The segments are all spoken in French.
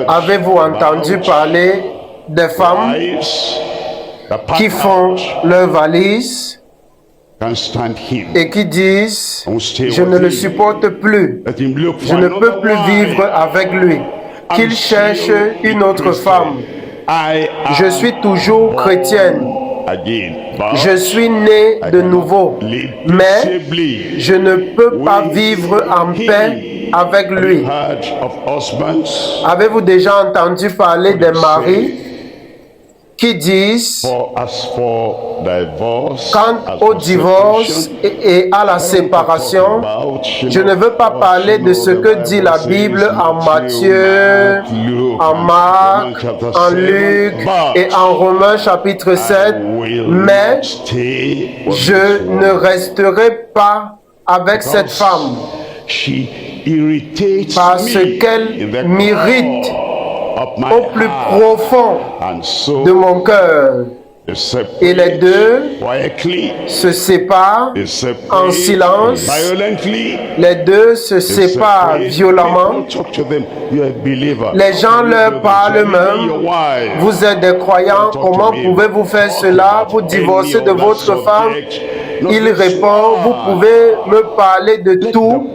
Avez-vous entendu parler des femmes qui font leurs valises et qui disent « Je ne le supporte plus, je ne peux plus vivre avec lui, qu'il cherche une autre femme. Je suis toujours chrétienne. Je suis né de nouveau, mais je ne peux pas vivre en paix avec lui. » Avez-vous déjà entendu parler des maris qui disent, quant au divorce et à la séparation, je ne veux pas parler de ce que dit la Bible en Matthieu, en Marc, en Luc et en Romains chapitre 7, mais je ne resterai pas avec cette femme parce qu'elle m'irrite au plus profond de mon cœur. Et les deux se séparent en silence. Les deux se séparent violemment. Les gens leur parlent même. Vous êtes des croyants, comment pouvez-vous faire cela? Vous divorcez de votre femme? Il répond, vous pouvez me parler de tout,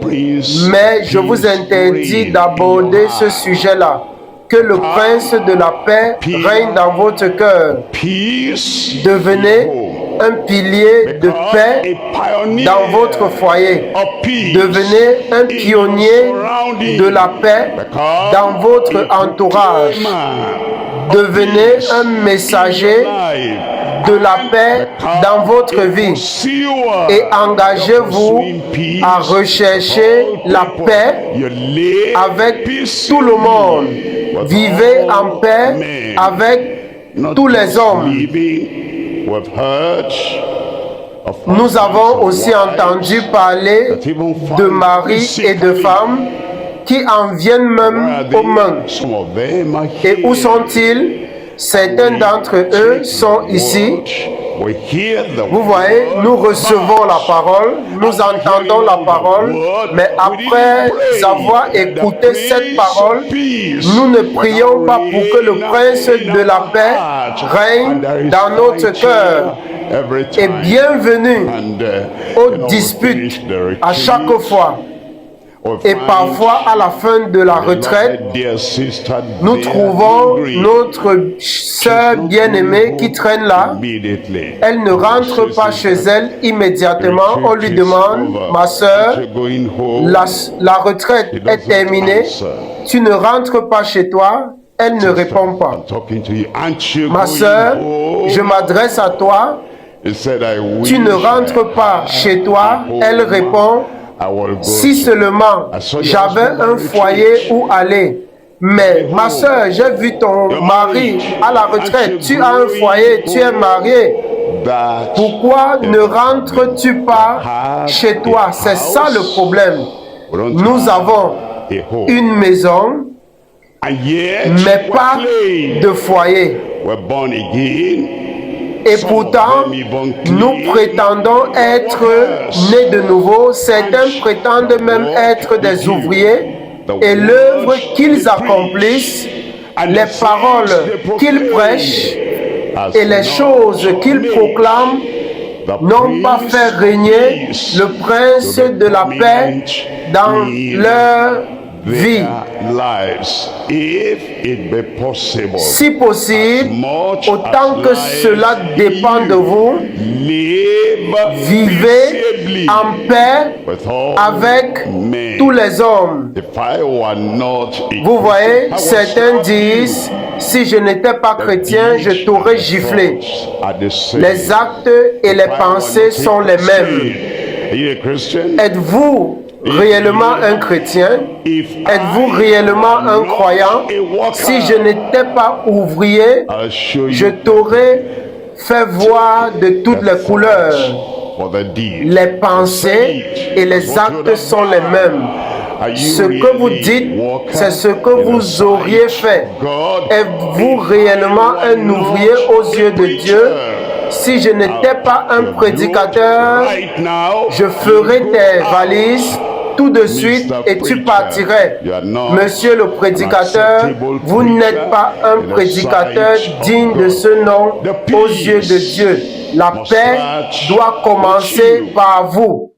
mais je vous interdis d'aborder ce sujet-là. Que le prince de la paix règne dans votre cœur. Devenez un pilier de paix dans votre foyer. Devenez un pionnier de la paix dans votre entourage. Devenez un messager de la paix dans votre vie et engagez-vous à rechercher la paix avec tout le monde. Vivez en paix avec tous les hommes. Nous avons aussi entendu parler de maris et de femmes qui en viennent même aux mains. Et où sont-ils? Certains d'entre eux sont ici. Vous voyez, nous recevons la parole, nous entendons la parole, mais après avoir écouté cette parole, nous ne prions pas pour que le prince de la paix règne dans notre cœur. Et bienvenue aux disputes à chaque fois. Et parfois, à la fin de la retraite, nous trouvons notre sœur bien-aimée qui traîne là. Elle ne rentre pas chez elle immédiatement. On lui demande, ma sœur, la retraite est terminée. Tu ne rentres pas chez toi. Elle ne répond pas. Ma sœur, je m'adresse à toi. Tu ne rentres pas chez toi. Elle répond, si seulement j'avais un foyer où aller. Mais ma soeur, j'ai vu ton mari à la retraite. Tu as un foyer, tu es marié. Pourquoi ne rentres-tu pas chez toi? C'est ça le problème. Nous avons une maison, mais pas de foyer. Et pourtant, nous prétendons être nés de nouveau. Certains prétendent même être des ouvriers. Et l'œuvre qu'ils accomplissent, les paroles qu'ils prêchent et les choses qu'ils proclament n'ont pas fait régner le prince de la paix dans leur vie. Si possible, autant que cela dépend de vous, vivez en paix avec tous les hommes. Vous voyez, certains disent, si je n'étais pas chrétien, je t'aurais giflé. Les actes et les pensées sont les mêmes. Êtes-vous réellement un chrétien? Êtes-vous réellement un croyant? Si je n'étais pas ouvrier, je t'aurais fait voir de toutes les couleurs. Les pensées et les actes sont les mêmes. Ce que vous dites, c'est ce que vous auriez fait. Êtes-vous réellement un ouvrier aux yeux de Dieu? Si je n'étais pas un prédicateur, je ferais tes valises tout de suite et tu partirais. Monsieur le prédicateur, vous n'êtes pas un prédicateur digne de ce nom aux yeux de Dieu. La paix doit commencer par vous.